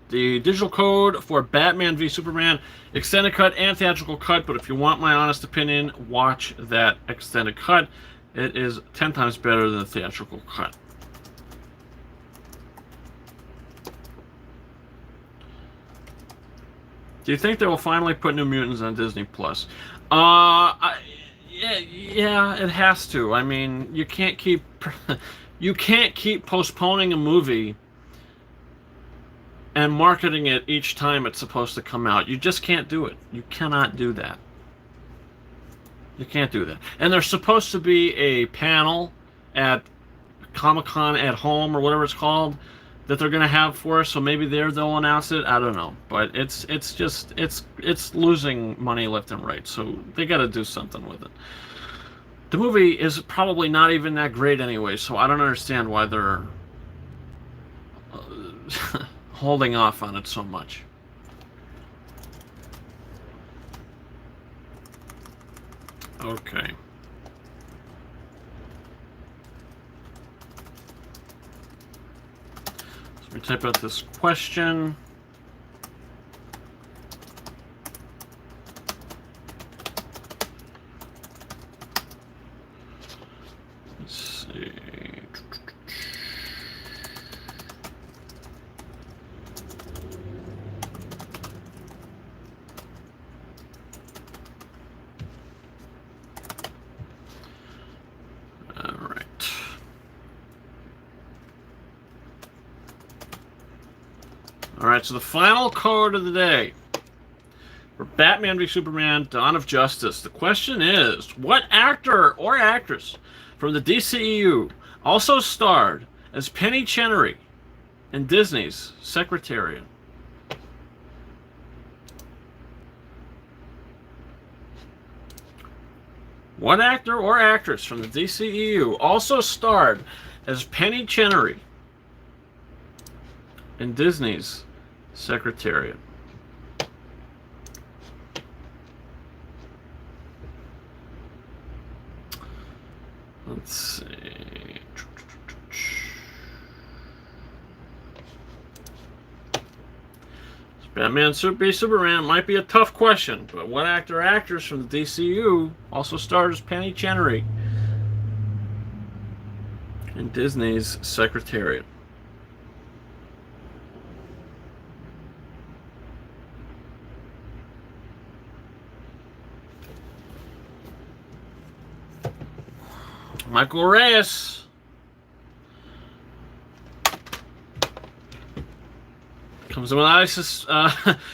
the digital code for Batman v Superman extended cut and theatrical cut. But if you want my honest opinion, watch that extended cut. It is 10 times better than the theatrical cut. Do you think they will finally put New Mutants on Disney Plus? Yeah, it has to. I mean, you can't keep postponing a movie and marketing it each time it's supposed to come out. You just can't do it. You cannot do that. You can't do that. And there's supposed to be a panel at Comic-Con at Home or whatever it's called that they're gonna have for us. So maybe they'll announce it. I don't know, but it's losing money left and right. So they got to do something with it. The movie is probably not even that great anyway, so I don't understand why they're holding off on it so much. Okay. So let me type out this question. Let's see. Alright, so the final code of the day for Batman v Superman: Dawn of Justice. The question is, what actor or actress from the DCEU also starred as Penny Chenery in Disney's Secretariat? What actor or actress from the DCEU also starred as Penny Chenery in Disney's Secretariat? Let's see. Batman v Superman might be a tough question, but what actor or actress from the DCU also starred as Penny Chenery in Disney's Secretariat? Michael Reyes. Comes in with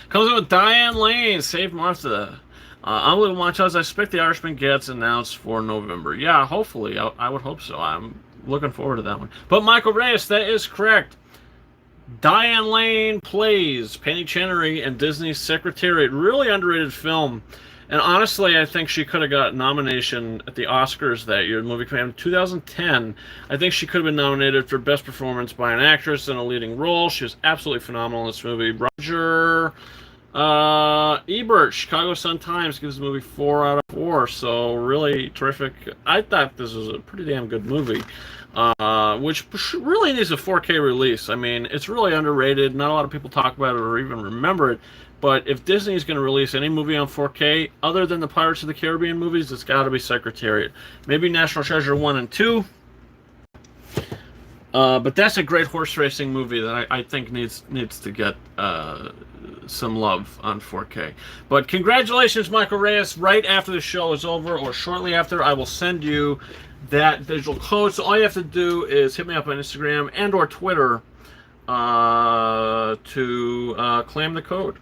comes in with Diane Lane, Save Martha. Unbelievable montage. I expect The Irishman gets announced for November. Yeah, hopefully. I would hope so. I'm looking forward to that one. But Michael Reyes, that is correct. Diane Lane plays Penny Chenery in Disney's Secretariat. Really underrated film. And honestly, I think she could have got nomination at the Oscars that year. The movie came out in 2010. I think she could have been nominated for Best Performance by an Actress in a Leading Role. She was absolutely phenomenal in this movie. Roger Ebert, Chicago Sun-Times, gives the movie 4 out of 4. So really terrific. I thought this was a pretty damn good movie, which really needs a 4K release. I mean, it's really underrated. Not a lot of people talk about it or even remember it. But if Disney is going to release any movie on 4K, other than the Pirates of the Caribbean movies, it's got to be Secretariat. Maybe National Treasure 1 and 2. But that's a great horse racing movie that I think needs to get some love on 4K. But congratulations, Michael Reyes. Right after the show is over, or shortly after, I will send you that digital code. So all you have to do is hit me up on Instagram and or Twitter to claim the code.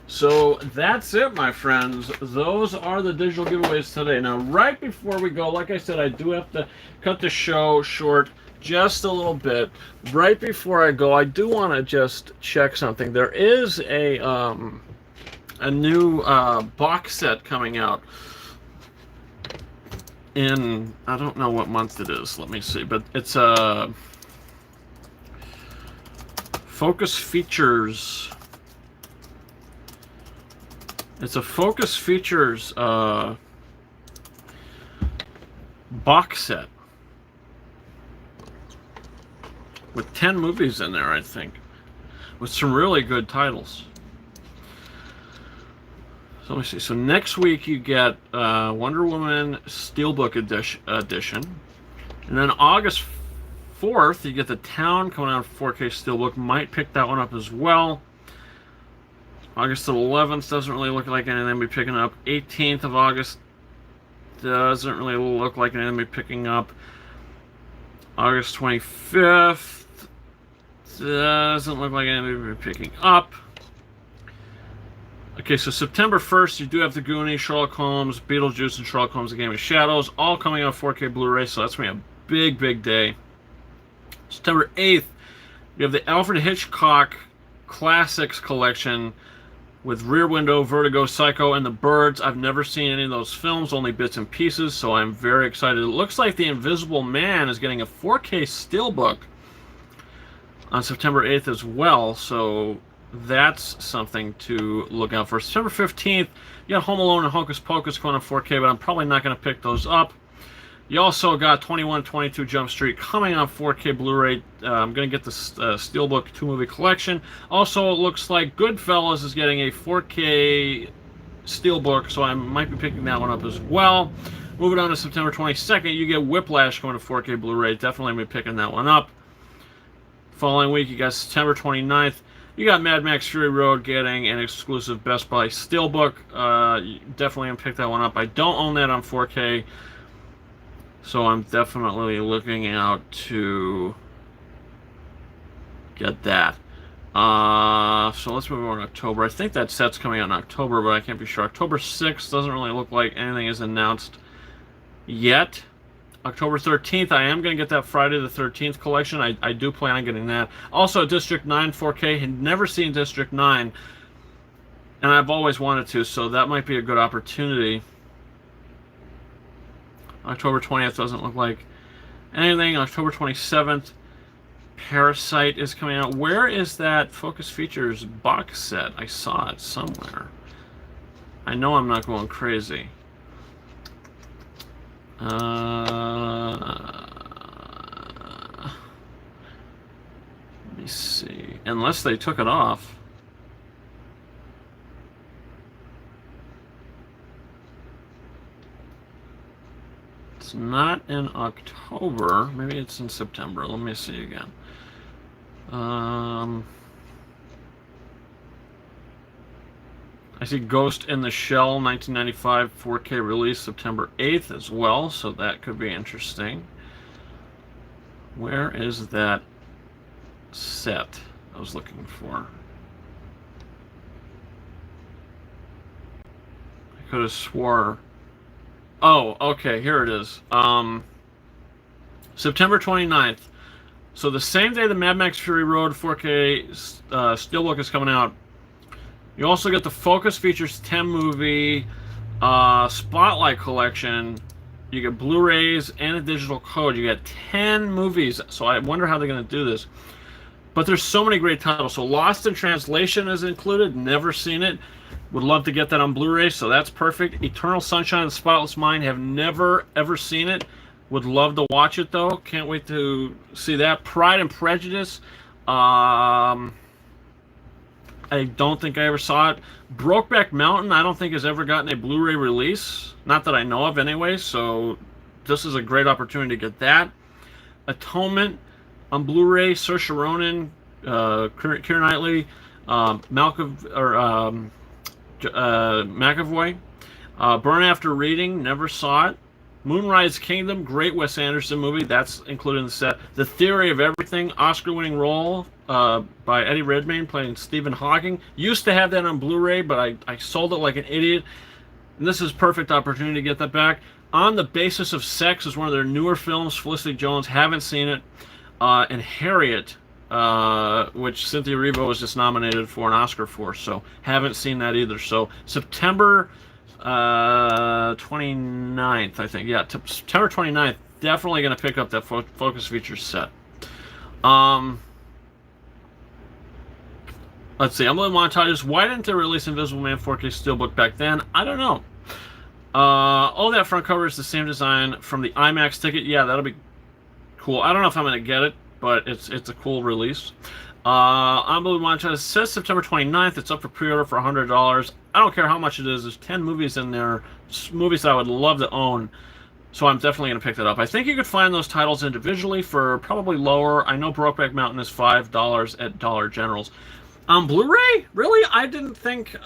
So that's it, my friends. Those are the digital giveaways today. Now, right before we go, like I said, I do have to cut the show short just a little bit. Right before I go, I do want to just check something. There is a new box set coming out in, I don't know what month it is. Let me see. But it's a Focus Features. It's a Focus Features box set with 10 movies in there, I think, with some really good titles. So let me see. So next week you get Wonder Woman Steelbook edition, and then August 4th you get The Town coming out 4K Steelbook. Might pick that one up as well. August 11th doesn't really look like anything we'll be picking up. 18th of August doesn't really look like anything we'll be picking up. August 25th doesn't look like anything we'll be picking up. Okay, so September 1st, you do have The Goonies, Sherlock Holmes, Beetlejuice, and Sherlock Holmes: The Game of Shadows, all coming out 4K Blu-ray, so that's going to be a big, big day. September 8th, You have the Alfred Hitchcock Classics Collection with Rear Window, Vertigo, Psycho, and The Birds. I've never seen any of those films, only bits and pieces, so I'm very excited. It looks like The Invisible Man is getting a 4K steelbook on September 8th as well, so that's something to look out for. September 15th, you got Home Alone and Hocus Pocus going on 4K, but I'm probably not going to pick those up. You also got 2122 Jump Street coming on 4K Blu-ray. I'm going to get the Steelbook 2-movie collection. Also, it looks like Goodfellas is getting a 4K Steelbook, so I might be picking that one up as well. Moving on to September 22nd, you get Whiplash going to 4K Blu-ray. Definitely going to be picking that one up. Following week, you got September 29th. You got Mad Max Fury Road getting an exclusive Best Buy Steelbook. Definitely going to pick that one up. I don't own that on 4K. So I'm definitely looking out to get that. So let's move on to October. I think that set's coming out in October, but I can't be sure. October 6th doesn't really look like anything is announced yet. October 13th, I am going to get that Friday the 13th collection. I do plan on getting that. Also, District 9 4K. Had never seen District 9, and I've always wanted to, so that might be a good opportunity. October 20th doesn't look like anything. October 27th, Parasite is coming out. Where is that Focus Features box set? I saw it somewhere. I know I'm not going crazy. Let me see. Unless they took it off. It's not in October. Maybe it's in September. Let me see again. I see Ghost in the Shell 1995 4K release September 8th as well, so that could be interesting. Where is that set I was looking for? I could have swore. Oh, okay, here it is. September 29th. So the same day the Mad Max Fury Road 4K Steelbook is coming out, you also get the Focus Features 10 movie Spotlight Collection. You get Blu-rays and a digital code. You get 10 movies. So I wonder how they're going to do this. But there's so many great titles. So Lost in Translation is included. Never seen it. Would love to get that on Blu-ray, so that's perfect. Eternal Sunshine of the Spotless Mind. Have never, ever seen it. Would love to watch it, though. Can't wait to see that. Pride and Prejudice. I don't think I ever saw it. Brokeback Mountain, I don't think has ever gotten a Blu-ray release. Not that I know of, anyway, so this is a great opportunity to get that. Atonement on Blu-ray. Saoirse Ronan, Keira Knightley, McAvoy. Burn After Reading, never saw it. Moonrise Kingdom, great Wes Anderson movie, that's included in the set. The Theory of Everything, Oscar-winning role by Eddie Redmayne playing Stephen Hawking. Used to have that on Blu-ray, but I sold it like an idiot. And this is a perfect opportunity to get that back. On the Basis of Sex is one of their newer films. Felicity Jones, haven't seen it. And Harriet, which Cynthia Erivo was just nominated for an Oscar for, so haven't seen that either. So September 29th, I think. Yeah, September 29th, definitely going to pick up that Focus Features set. Let's see, Unbelievable Montages. Why didn't they release Invisible Man 4K Steelbook back then? I don't know. Oh, that front cover is the same design from the IMAX ticket. Yeah, that'll be cool. I don't know if I'm going to get it, but it's a cool release. Unbelievable Montages says September 29th. It's up for pre-order for $100. I don't care how much it is. There's 10 movies in there, movies that I would love to own. So I'm definitely going to pick that up. I think you could find those titles individually for probably lower. I know Brokeback Mountain is $5 at Dollar General's. On Blu-ray? Really? I didn't think it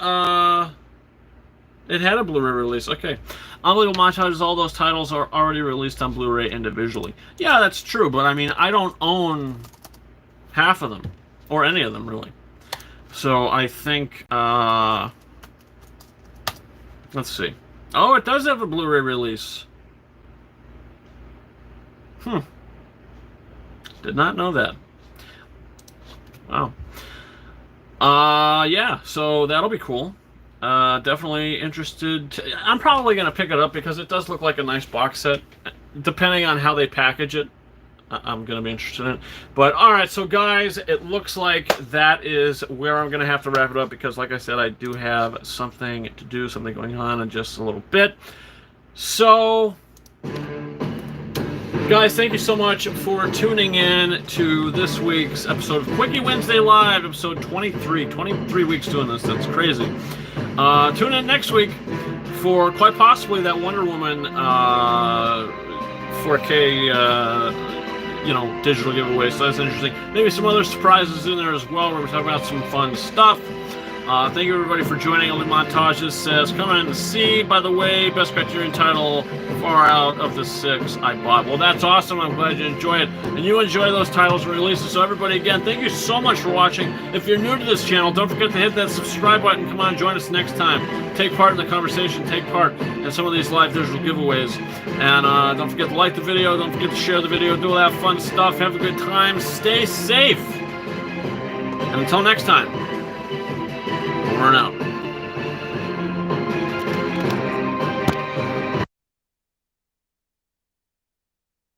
had a Blu-ray release. Okay. Unbelievable Montages, all those titles are already released on Blu-ray individually. Yeah, that's true, but I mean, I don't own half of them. Or any of them, really. So I think, let's see. Oh, it does have a Blu-ray release. Did not know that. Wow. Yeah, so that'll be cool. Definitely interested. I'm probably going to pick it up because it does look like a nice box set. Depending on how they package it, I'm going to be interested in it. But, alright, so guys, it looks like that is where I'm going to have to wrap it up because, like I said, I do have something to do, something going on in just a little bit. So, guys, thank you so much for tuning in to this week's episode of Quickie Wednesday Live, episode 23. 23 weeks doing this, that's crazy. Tune in next week for quite possibly that Wonder Woman 4K digital giveaway, so that's interesting. Maybe some other surprises in there as well, where we're talking about some fun stuff. Thank you everybody for joining. Only Montages says, come in to see, by the way, best Criterion title far out of the 6 I bought. Well, that's awesome. I'm glad you enjoy it. And you enjoy those titles and releases. So everybody, again, thank you so much for watching. If you're new to this channel, don't forget to hit that subscribe button. Come on, join us next time. Take part in the conversation. Take part in some of these live digital giveaways. And don't forget to like the video. Don't forget to share the video. Do all that fun stuff. Have a good time. Stay safe. And until next time, over and out.